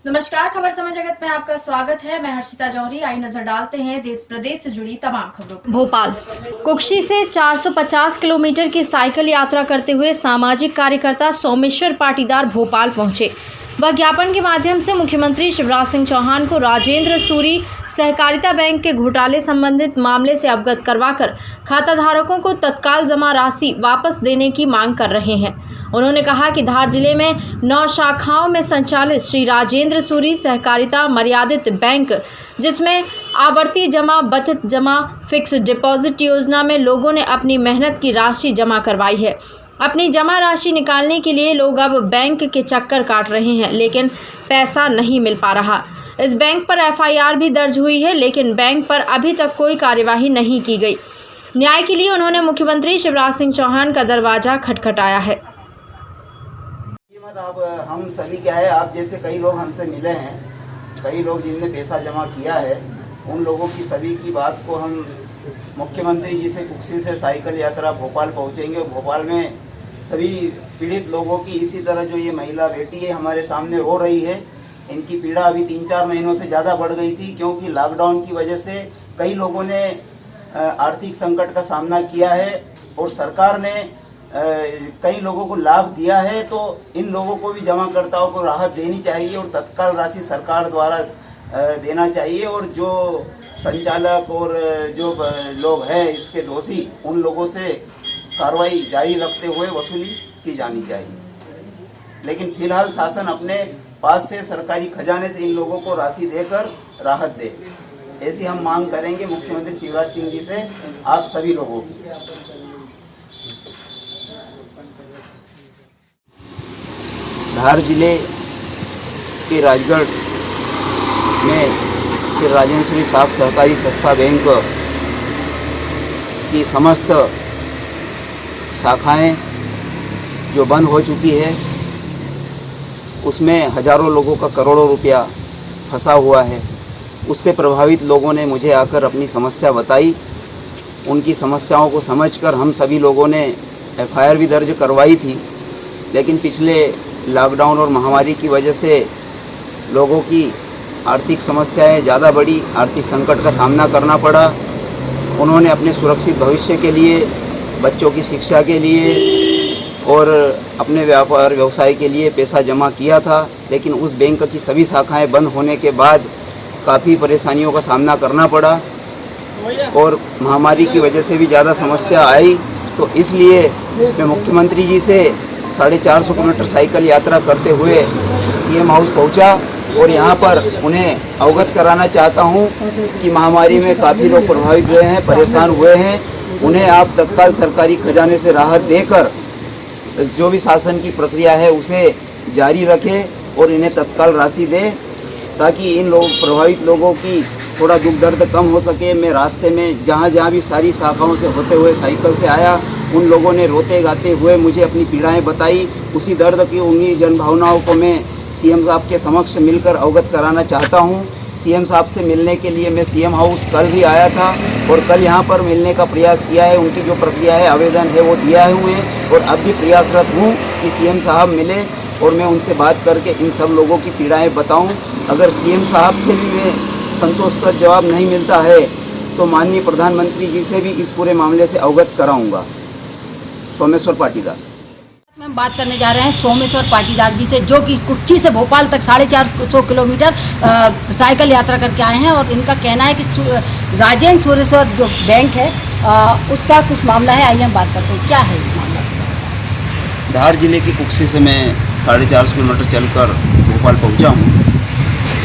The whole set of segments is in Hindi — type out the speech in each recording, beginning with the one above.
नमस्कार, खबर समय जगत में आपका स्वागत है। मैं हर्षिता जौहरी। आई नजर डालते हैं देश प्रदेश से जुड़ी तमाम खबरों पर। भोपाल कुक्षी से 450 किलोमीटर की साइकिल यात्रा करते हुए सामाजिक कार्यकर्ता सोमेश्वर पाटीदार भोपाल पहुंचे। वह ज्ञापन के माध्यम से मुख्यमंत्री शिवराज सिंह चौहान को राजेंद्र सूरी सहकारिता बैंक के घोटाले संबंधित मामले से अवगत करवाकर खाताधारकों को तत्काल जमा राशि वापस देने की मांग कर रहे हैं। उन्होंने कहा कि धार जिले में 9 शाखाओं में संचालित श्री राजेंद्र सूरी सहकारिता मर्यादित बैंक, जिसमें आवर्ती जमा, बचत जमा, फिक्स डिपॉजिट योजना में लोगों ने अपनी मेहनत की राशि जमा करवाई है। अपनी जमा राशि निकालने के लिए लोग अब बैंक के चक्कर काट रहे हैं, लेकिन पैसा नहीं मिल पा रहा। इस बैंक पर FIR भी दर्ज हुई है, लेकिन बैंक पर अभी तक कोई कार्यवाही नहीं की गई। न्याय के लिए उन्होंने मुख्यमंत्री शिवराज सिंह चौहान का दरवाजा खटखटाया है। अब हम सभी क्या है, आप जैसे कई लोग हमसे मिले हैं, कई लोग जिनने पैसा जमा किया है, उन लोगों की सभी की बात को हम मुख्यमंत्री जी से कुक्षी से साइकिल यात्रा भोपाल पहुंचेंगे। भोपाल में सभी पीड़ित लोगों की, इसी तरह जो ये महिला बेटी है हमारे सामने रो रही है, इनकी पीड़ा अभी 3-4 महीनों से ज़्यादा बढ़ गई थी, क्योंकि लॉकडाउन की वजह से कई लोगों ने आर्थिक संकट का सामना किया है और सरकार ने कई लोगों को लाभ दिया है। तो इन लोगों को भी जमाकर्ताओं को राहत देनी चाहिए और तत्काल राशि सरकार द्वारा देना चाहिए, और जो संचालक और जो लोग हैं इसके दोषी, उन लोगों से कार्रवाई जारी रखते हुए वसूली की जानी चाहिए। लेकिन फिलहाल शासन अपने पास से सरकारी खजाने से इन लोगों को राशि देकर राहत दे, ऐसी हम मांग करेंगे मुख्यमंत्री शिवराज सिंह जी से, आप सभी लोगों की। धार जिले के राजगढ़ में श्री राजेंद्र सूरी साख सहकारी संस्था बैंक की समस्त शाखाएं जो बंद हो चुकी है, उसमें हजारों लोगों का करोड़ों रुपया फंसा हुआ है। उससे प्रभावित लोगों ने मुझे आकर अपनी समस्या बताई। उनकी समस्याओं को समझकर हम सभी लोगों ने FIR भी दर्ज करवाई थी, लेकिन पिछले लॉकडाउन और महामारी की वजह से लोगों की आर्थिक समस्याएं ज़्यादा बढ़ी, आर्थिक संकट का सामना करना पड़ा। उन्होंने अपने सुरक्षित भविष्य के लिए, बच्चों की शिक्षा के लिए और अपने व्यापार व्यवसाय के लिए पैसा जमा किया था, लेकिन उस बैंक की सभी शाखाएं बंद होने के बाद काफ़ी परेशानियों का सामना करना पड़ा और महामारी की वजह से भी ज़्यादा समस्या आई। तो इसलिए मैं मुख्यमंत्री जी से 450 किलोमीटर साइकिल यात्रा करते हुए CM हाउस पहुंचा और यहाँ पर उन्हें अवगत कराना चाहता हूँ कि महामारी में काफ़ी लोग प्रभावित हुए हैं, परेशान हुए हैं। उन्हें आप तत्काल सरकारी खजाने से राहत देकर जो भी शासन की प्रक्रिया है उसे जारी रखें और इन्हें तत्काल राशि दें, ताकि इन प्रभावित लोगों की थोड़ा दुख दर्द कम हो सके। मैं रास्ते में जहाँ भी सारी शाखाओं से होते हुए साइकिल से आया, उन लोगों ने रोते गाते हुए मुझे अपनी पीड़ाएं बताई। उसी दर्द की, उन्हीं जनभावनाओं को मैं CM साहब के समक्ष मिलकर अवगत कराना चाहता हूं। CM साहब से मिलने के लिए मैं CM हाउस कल भी आया था और कल यहां पर मिलने का प्रयास किया है। उनकी जो प्रक्रिया है, आवेदन है, वो दिया हुए हैं और अब भी प्रयासरत हूँ कि CM साहब मिले और मैं उनसे बात करके इन सब लोगों की पीड़ाएँ बताऊँ। अगर CM साहब से भी मैं संतोषप्रद जवाब नहीं मिलता है तो माननीय प्रधानमंत्री जी से भी इस पूरे मामले से अवगत कराऊंगा। सोमेश्वर पाटीदार। हम बात करने जा रहे हैं सोमेश्वर पाटीदार जी से, जो कि कुक्षी से भोपाल तक 450 किलोमीटर साइकिल यात्रा करके आए हैं। और इनका कहना है कि राजेंद्र सूरेश्वर जो बैंक है उसका कुछ मामला है। आइए हम बात करते हैं, क्या है मामला। धार जिले की कुक्षी से मैं 450 किलोमीटर चलकर भोपाल पहुंचा हूं।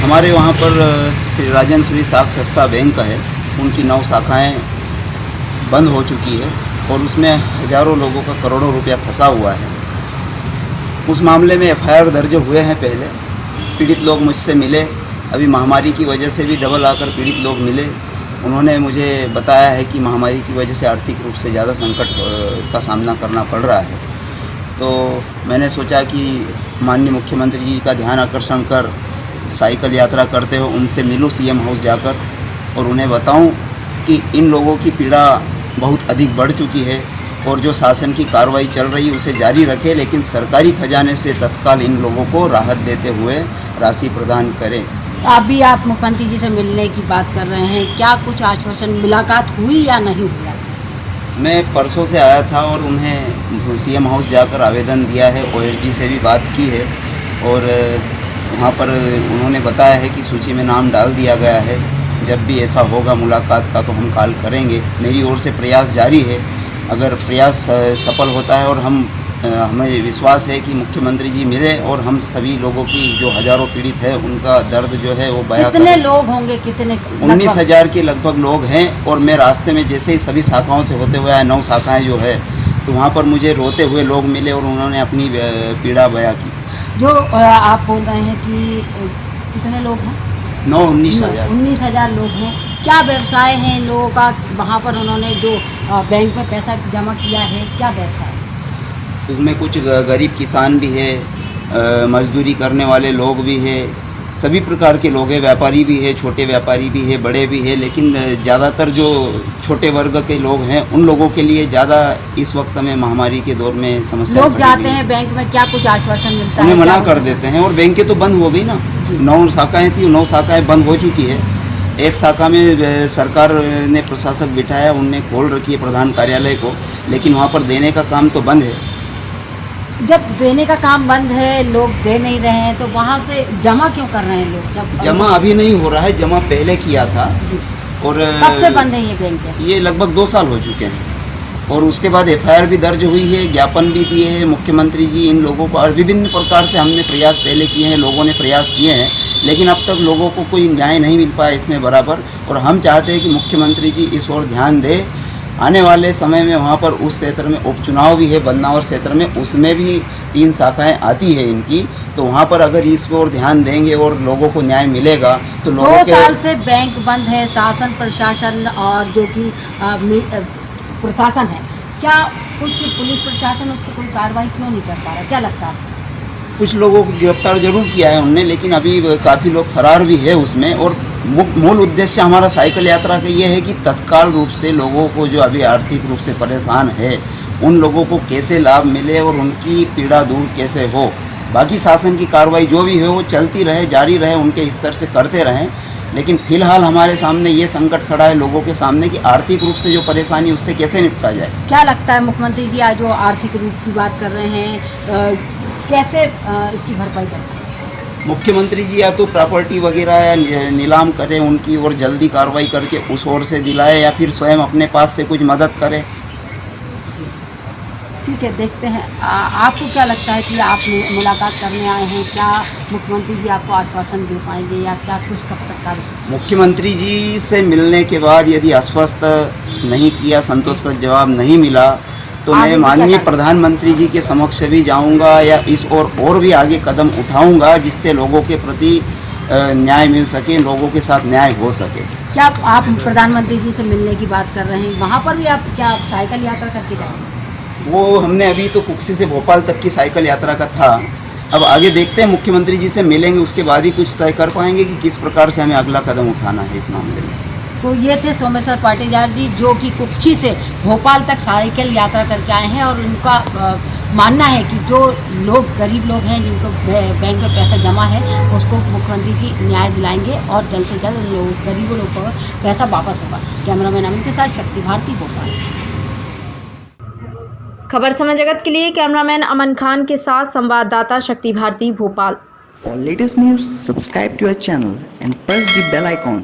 हमारे वहां पर श्री राजेंद्र सूरी साख संस्था बैंक है, उनकी 9 शाखाएं बंद हो चुकी है और उसमें हजारों लोगों का करोड़ों रुपया फंसा हुआ है। उस मामले में FIR दर्ज हुए हैं। पहले पीड़ित लोग मुझसे मिले, अभी महामारी की वजह से भी डबल आकर पीड़ित लोग मिले। उन्होंने मुझे बताया है कि महामारी की वजह से आर्थिक रूप से ज़्यादा संकट का सामना करना पड़ रहा है। तो मैंने सोचा कि माननीय मुख्यमंत्री जी का ध्यान आकर्षण कर साइकिल यात्रा करते हो उनसे मिलूँ CM हाउस जाकर और उन्हें बताऊं कि इन लोगों की पीड़ा बहुत अधिक बढ़ चुकी है। और जो शासन की कार्रवाई चल रही है उसे जारी रखे, लेकिन सरकारी खजाने से तत्काल इन लोगों को राहत देते हुए राशि प्रदान करें। अभी आप मुख्यमंत्री जी से मिलने की बात कर रहे हैं, क्या कुछ आश्वासन मुलाकात हुई या नहीं हुआ? मैं परसों से आया था और उन्हें सीएम हाउस जाकर आवेदन दिया है, ओएसडी से भी बात की है और वहाँ पर उन्होंने बताया है कि सूची में नाम डाल दिया गया है। जब भी ऐसा होगा मुलाकात का तो हम कॉल करेंगे। मेरी ओर से प्रयास जारी है। अगर प्रयास सफल होता है और हमें विश्वास है कि मुख्यमंत्री जी मिले और हम सभी लोगों की जो हज़ारों पीड़ित है उनका दर्द जो है वो बयां कितने लोग होंगे? कितने? 19,000 के लगभग लोग हैं। और मैं रास्ते में जैसे ही सभी शाखाओं से होते हुए आया, 9 शाखाएँ जो है, तो वहाँ पर मुझे रोते हुए लोग मिले और उन्होंने अपनी पीड़ा बयां की। जो आप बोल रहे हैं कि कितने लोग हैं? 19,000 लोग हैं। क्या व्यवसाय है इन लोगों का वहाँ पर? उन्होंने जो बैंक में पैसा जमा किया है, क्या व्यवसाय? उसमें कुछ गरीब किसान भी है, मजदूरी करने वाले लोग भी है, सभी प्रकार के लोग हैं, व्यापारी भी है, छोटे व्यापारी भी है, बड़े भी है, लेकिन ज़्यादातर जो छोटे वर्ग के लोग हैं उन लोगों के लिए ज़्यादा इस वक्त में महामारी के दौर में समस्या। लोग जाते हैं बैंक में, क्या कुछ आश्वासन मिलता है? उन्हें मना कर देते हैं और बैंकें तो बंद हो गई ना। 9 शाखाएँ थी, 9 शाखाएँ बंद हो चुकी है। एक शाखा में सरकार ने प्रशासक बिठाया, उनने खोल रखी है प्रधान कार्यालय को, लेकिन वहाँ पर देने का काम तो बंद है। जब देने का काम बंद है, लोग दे नहीं रहे हैं, तो वहाँ से जमा क्यों कर रहे हैं लोग? जब जमा अभी नहीं हो रहा है, जमा पहले किया था। और कब से बंद है ये बैंक? ये लगभग 2 साल हो चुके हैं। और उसके बाद एफआईआर भी दर्ज हुई है, ज्ञापन भी दिए हैं मुख्यमंत्री जी इन लोगों को, और विभिन्न प्रकार से हमने प्रयास पहले किए हैं, लोगों ने प्रयास किए हैं, लेकिन अब तक लोगों को कोई न्याय नहीं मिल पाया इसमें बराबर। और हम चाहते हैं कि मुख्यमंत्री जी इस ओर ध्यान दें। आने वाले समय में वहाँ पर उस क्षेत्र में उपचुनाव भी है, बदनावर क्षेत्र में, उसमें भी 3 शाखाएं आती है इनकी, तो वहाँ पर अगर इस पर ध्यान देंगे और लोगों को न्याय मिलेगा तो लोगों 2 साल से बैंक बंद है, शासन प्रशासन और जो कि प्रशासन है, क्या कुछ पुलिस प्रशासन उस पर कोई कार्रवाई क्यों नहीं कर पा रहा? क्या लगता है? कुछ लोगों को गिरफ्तार जरूर किया है उनने, लेकिन अभी काफ़ी लोग फरार भी है उसमें। और मूल उद्देश्य हमारा साइकिल यात्रा का ये है कि तत्काल रूप से लोगों को जो अभी आर्थिक रूप से परेशान है उन लोगों को कैसे लाभ मिले और उनकी पीड़ा दूर कैसे हो। बाकी शासन की कार्रवाई जो भी है वो चलती रहे, जारी रहे, उनके स्तर से करते रहें। लेकिन फिलहाल हमारे सामने ये संकट खड़ा है लोगों के सामने कि आर्थिक रूप से जो परेशानी उससे कैसे निपटा जाए। क्या लगता है मुख्यमंत्री जी आज जो आर्थिक रूप की बात कर रहे हैं, कैसे इसकी भरपाई करें? मुख्यमंत्री जी या तो प्रॉपर्टी वगैरह या नीलाम करें उनकी, और जल्दी कार्रवाई करके उस ओर से दिलाए, या फिर स्वयं अपने पास से कुछ मदद करें। ठीक है, देखते हैं। आपको क्या लगता है कि आप मुलाकात करने आए हैं, क्या मुख्यमंत्री जी आपको आश्वासन दे पाएंगे या क्या कुछ कब तक कार्य? मुख्यमंत्री जी से मिलने के बाद यदि आश्वस्त नहीं किया, संतोषप्रद जवाब नहीं मिला, तो मैं माननीय प्रधानमंत्री जी के समक्ष भी जाऊंगा या इस और भी आगे कदम उठाऊंगा जिससे लोगों के प्रति न्याय मिल सके, लोगों के साथ न्याय हो सके। क्या आप प्रधानमंत्री जी से मिलने की बात कर रहे हैं, वहाँ पर भी आप क्या साइकिल यात्रा करके जाएंगे? वो हमने अभी तो कुक्सी से भोपाल तक की साइकिल यात्रा का था, अब आगे देखते हैं, मुख्यमंत्री जी से मिलेंगे उसके बाद ही कुछ तय कर पाएंगे कि किस प्रकार से हमें अगला कदम उठाना है इस मामले में। तो ये थे सोमेश्वर पाटीदार जी जो कि कुक्षी से भोपाल तक साइकिल यात्रा करके आए हैं, और उनका मानना है कि जो लोग गरीब लोग हैं जिनको बैंक में पैसा जमा है उसको मुख्यमंत्री जी न्याय दिलाएंगे और जल्द से जल्द उन लोग गरीबों लोगों को पैसा वापस होगा। कैमरामैन अमित के साथ शक्ति भारती, भोपाल। खबर समय जगत के लिए कैमरामैन अमन खान के साथ संवाददाता शक्ति Bharti, Bhopal. For latest news, subscribe to our channel and press the bell icon.